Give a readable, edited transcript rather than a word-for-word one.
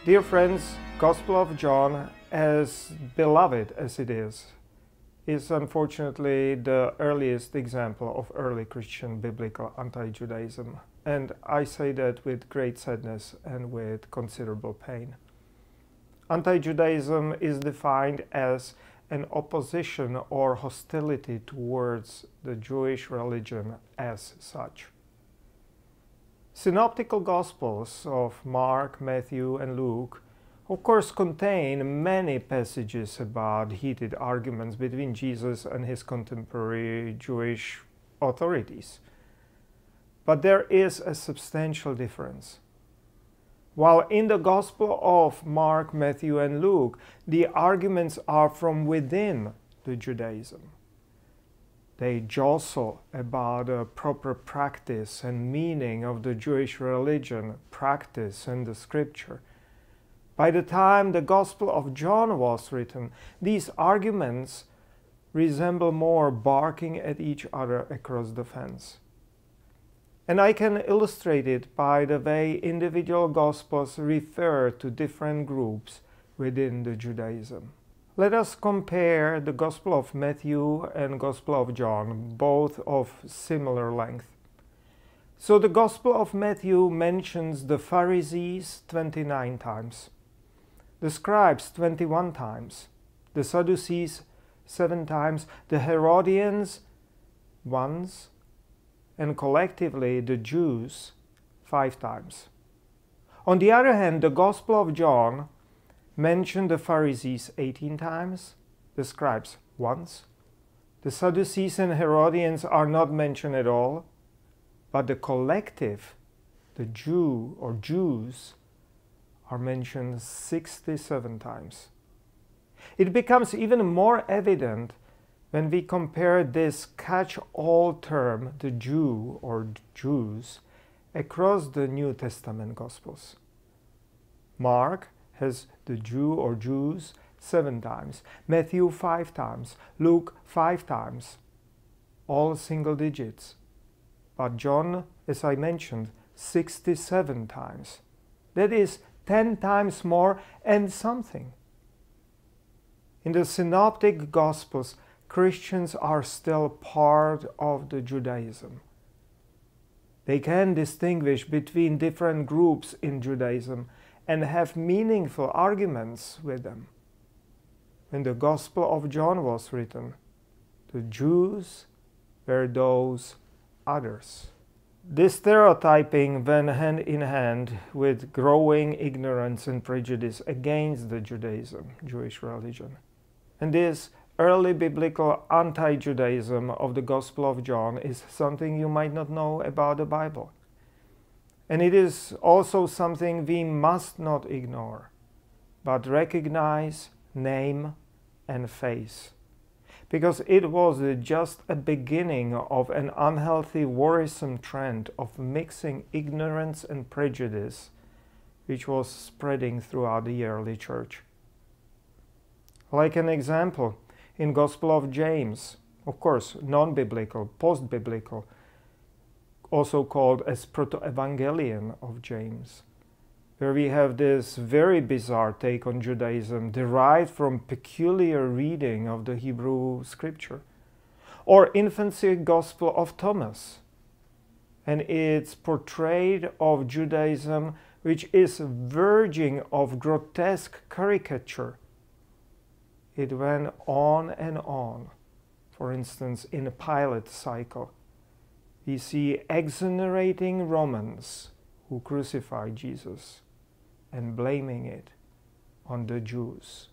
Dear friends, Gospel of John, as beloved as it is unfortunately the earliest example of early Christian biblical anti-Judaism. And I say that with great sadness and with considerable pain. Anti-Judaism is defined as an opposition or hostility towards the Jewish religion as such. Synoptical Gospels of Mark, Matthew, and Luke of course contain many passages about heated arguments between Jesus and his contemporary Jewish authorities. But there is a substantial difference. While in the Gospel of Mark, Matthew, and Luke, the arguments are from within the Judaism. They jostle about the proper practice and meaning of the Jewish religion, practice, and the scripture. By the time the Gospel of John was written, these arguments resemble more barking at each other across the fence. And I can illustrate it by the way individual Gospels refer to different groups within the Judaism. Let us compare the Gospel of Matthew and Gospel of John, both of similar length. So the Gospel of Matthew mentions the Pharisees 29 times, the scribes 21 times, the Sadducees 7 times, the Herodians once, and collectively the Jews 5 times. On the other hand, the Gospel of John mentioned the Pharisees 18 times, the scribes once. The Sadducees and Herodians are not mentioned at all, but the collective, the Jew or Jews, are mentioned 67 times. It becomes even more evident when we compare this catch-all term, the Jew or Jews, across the New Testament Gospels. Mark has the Jew or Jews 7 times, Matthew 5 times, Luke 5 times, all single digits. But John, as I mentioned, 67 times. That is 10 times more and something. In the Synoptic Gospels, Christians are still part of the Judaism. They can distinguish between different groups in Judaism and have meaningful arguments with them. When the Gospel of John was written, the Jews were those others. This stereotyping went hand in hand with growing ignorance and prejudice against the Judaism, Jewish religion. And this early biblical anti-Judaism of the Gospel of John is something you might not know about the Bible. And it is also something we must not ignore, but recognize, name, and face. Because it was just a beginning of an unhealthy, worrisome trend of mixing ignorance and prejudice, which was spreading throughout the early church. Like an example, in Gospel of James, of course, non-biblical, post-biblical, also called as Proto-Evangelion of James, where we have this very bizarre take on Judaism derived from peculiar reading of the Hebrew scripture. Or infancy Gospel of Thomas, and its portrayal of Judaism which is verging of grotesque caricature. It went on and on. For instance, in a Pilate cycle, we see exonerating Romans who crucified Jesus and blaming it on the Jews.